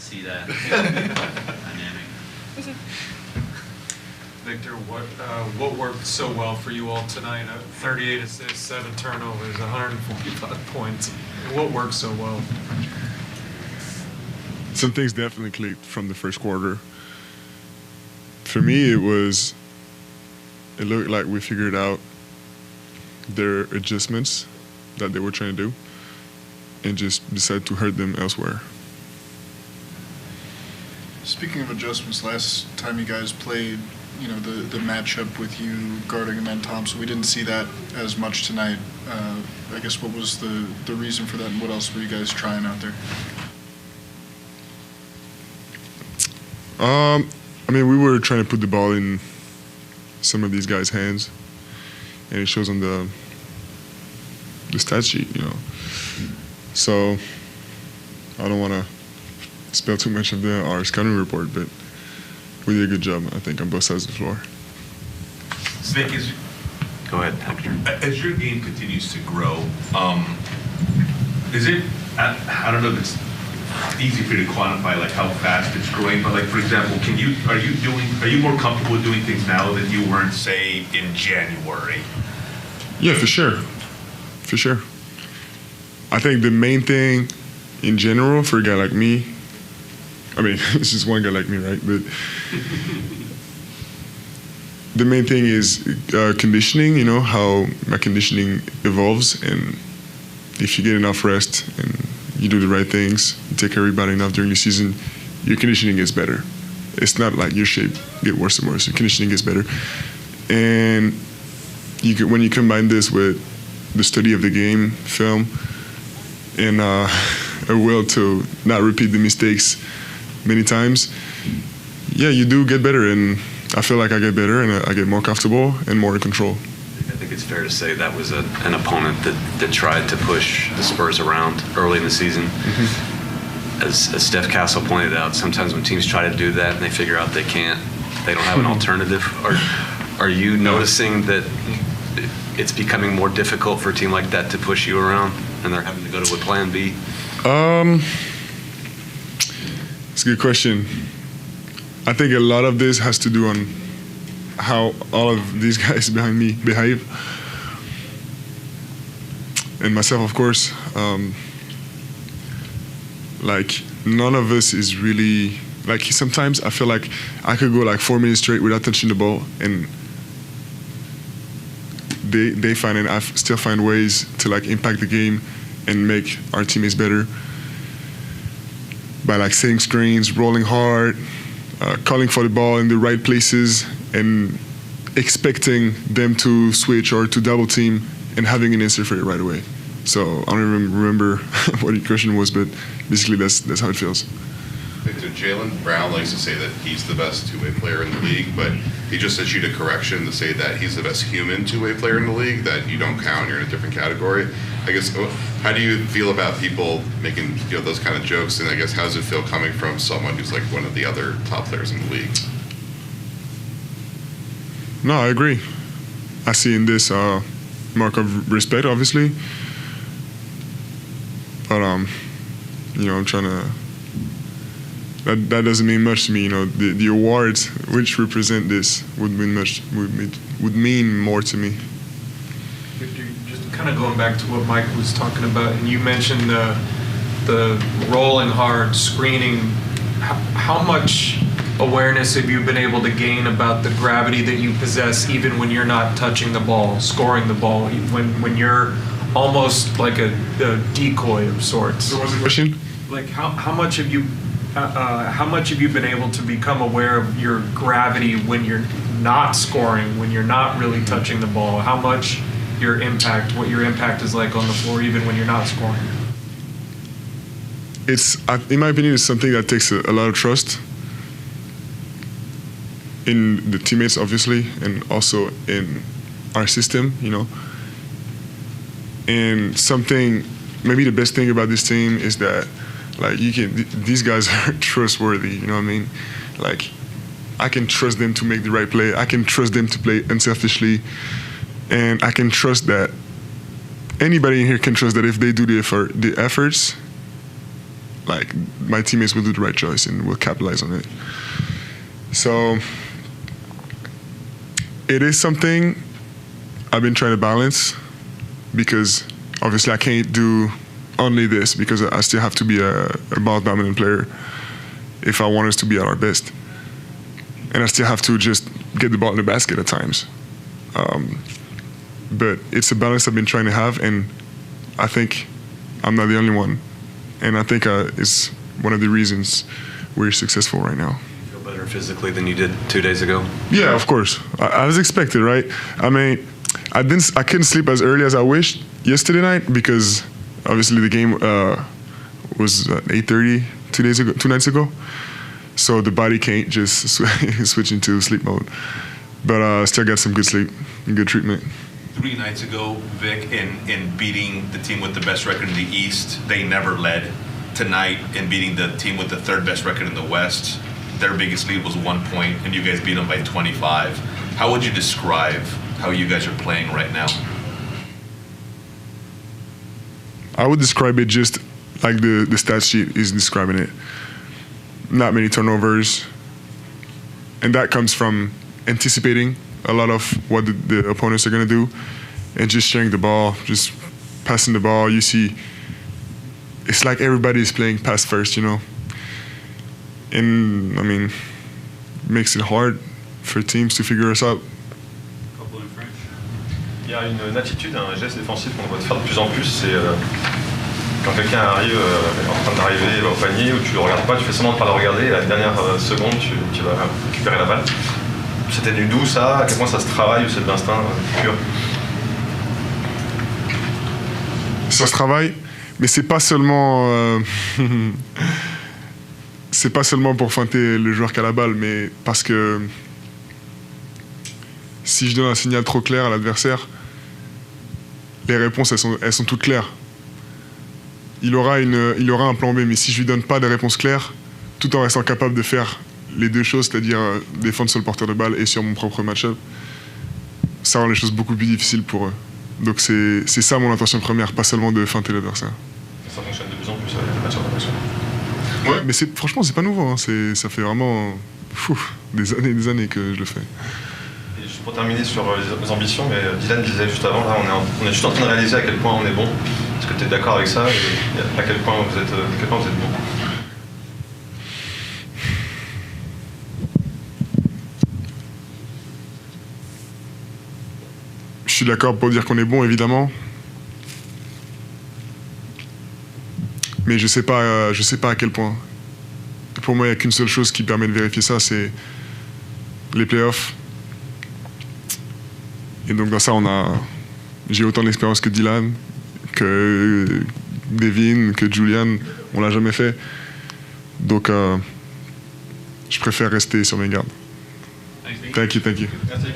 see that dynamic. Victor, what worked so well for you all tonight? 38 assists, 7 turnovers, 145 points. What worked so well? Some things definitely clicked from the first quarter. For me, it looked like we figured out their adjustments that they were trying to do and just decided to hurt them elsewhere. Speaking of adjustments, last time you guys played, the matchup with you guarding Amen Thompson, we didn't see that as much tonight. I guess what was the reason for that, and what else were you guys trying out there? We were trying to put the ball in some of these guys' hands, and it shows on the stat sheet, So I don't want to spell too much of our scouting report, but we did a good job, I think, on both sides of the floor. Vic, Go ahead, Hector. as your game continues to grow, is it, I don't know if it's easy for you to quantify like how fast it's growing, but like, for example, are you more comfortable with doing things now that you weren't, say, in January? Yeah, for sure. For sure. I think the main thing in general for a guy like me, it's just one guy like me, right? But the main thing is conditioning, how my conditioning evolves. And if you get enough rest and you do the right things, you take care of your body enough during the season, your conditioning gets better. It's not like your shape get worse and worse. Your conditioning gets better. And when you combine this with the study of the game, film, and a will to not repeat the mistakes many times, yeah, you do get better. And I feel like I get better and I get more comfortable and more in control. I think it's fair to say that was an opponent that tried to push the Spurs around early in the season. Mm-hmm. As Steph Castle pointed out, sometimes when teams try to do that and they figure out they don't have an alternative. Are you noticing that it's becoming more difficult for a team like that to push you around and they're having to go to a plan B? It's a good question. I think a lot of this has to do on how all of these guys behind me behave. And myself, of course. None of us is really, sometimes I feel like I could go 4 minutes straight without touching the ball, and they find, and I still find ways to impact the game and make our teammates better by setting screens, rolling hard, calling for the ball in the right places, and expecting them to switch or to double team and having an answer for it right away. So I don't even remember what your question was, but basically that's how it feels. Victor, Jaylen Brown likes to say that he's the best two-way player in the league, but he just issued a correction to say that he's the best human two-way player in the league, that you don't count, you're in a different category. I guess, how do you feel about people making those kind of jokes, and I guess how does it feel coming from someone who's one of the other top players in the league? No, I agree. I see in this mark of respect, obviously. But, I'm trying to... That doesn't mean much to me. The awards which represent this would mean more to me. Victor, just kind of going back to what Mike was talking about, and you mentioned the rolling hard, screening. How much awareness have you been able to gain about the gravity that you possess, even when you're not touching the ball, scoring the ball, when you're almost like a decoy of sorts? What was the question? How much have you been able to become aware of your gravity when you're not scoring, when you're not really touching the ball? How much what your impact is like on the floor, even when you're not scoring? In my opinion, it's something that takes a lot of trust in the teammates, obviously, and also in our system, And maybe the best thing about this team is that, these guys are trustworthy, you know what I mean? I can trust them to make the right play. I can trust them to play unselfishly. And I can trust that anybody in here can trust that if they do the efforts, like my teammates will do the right choice and will capitalize on it. So it is something I've been trying to balance, because obviously I can't do only this, because I still have to be a ball dominant player if I want us to be at our best. And I still have to just get the ball in the basket at times. But it's a balance I've been trying to have, and I think I'm not the only one. And I think it's one of the reasons we're successful right now. Feel better physically than you did 2 days ago? Yeah, of course. I was expected, right? I mean, I couldn't sleep as early as I wished yesterday night, because obviously the game was at 8:30 2 nights ago. So the body can't just switch into sleep mode. But I still got some good sleep and good treatment. 3 nights ago, Vic, in beating the team with the best record in the East, they never led. Tonight, in beating the team with the 3rd best record in the West, their biggest lead was 1 point, and you guys beat them by 25. How would you describe how you guys are playing right now? I would describe it just like the stat sheet is describing it. Not many turnovers, and that comes from anticipating a lot of what the opponents are going to do, and just sharing the ball, just passing the ball. You see, it's like everybody's playing pass first, you know. And I mean, it makes it hard for teams to figure us out. Il y a une attitude, un geste défensif qu'on doit faire de plus en plus, c'est quand quelqu'un arrive, en train d'arriver au panier, où tu le regardes pas, tu fais semblant de ne pas le regarder, et à la dernière seconde, tu vas récupérer la balle. C'était du d'où ça? À quel point ça se travaille, ou c'est de l'instinct pur? Ça se travaille, mais c'est pas seulement c'est pas seulement pour feinter le joueur qui a la balle, mais parce que si je donne un signal trop clair à l'adversaire, les réponses elles sont toutes claires. Il aura un plan B, mais si je lui donne pas de réponse claire, tout en restant capable de faire les deux choses, c'est-à-dire défendre sur le porteur de balle et sur mon propre match-up, ça rend les choses beaucoup plus difficiles pour eux. Donc c'est ça mon intention première, pas seulement de feinter l'adversaire. Ça fonctionne de plus en plus avec les matchs de rotation. Ouais, mais franchement c'est pas nouveau, hein. Ça fait vraiment des années que je le fais. Et juste pour terminer sur les ambitions, mais Dylan disait juste avant, là on est juste en train de réaliser à quel point on est bon. Est-ce que tu es d'accord avec ça, et à quel point vous êtes bon? Je suis d'accord pour dire qu'on est bon, évidemment. Mais je sais pas à quel point. Pour moi, il n'y a qu'une seule chose qui permet de vérifier ça, c'est les playoffs. Et donc dans ça, j'ai autant d'expérience que Dylan, que Devin, que Julian. On l'a jamais fait. Donc je préfère rester sur mes gardes. Thank you. Merci.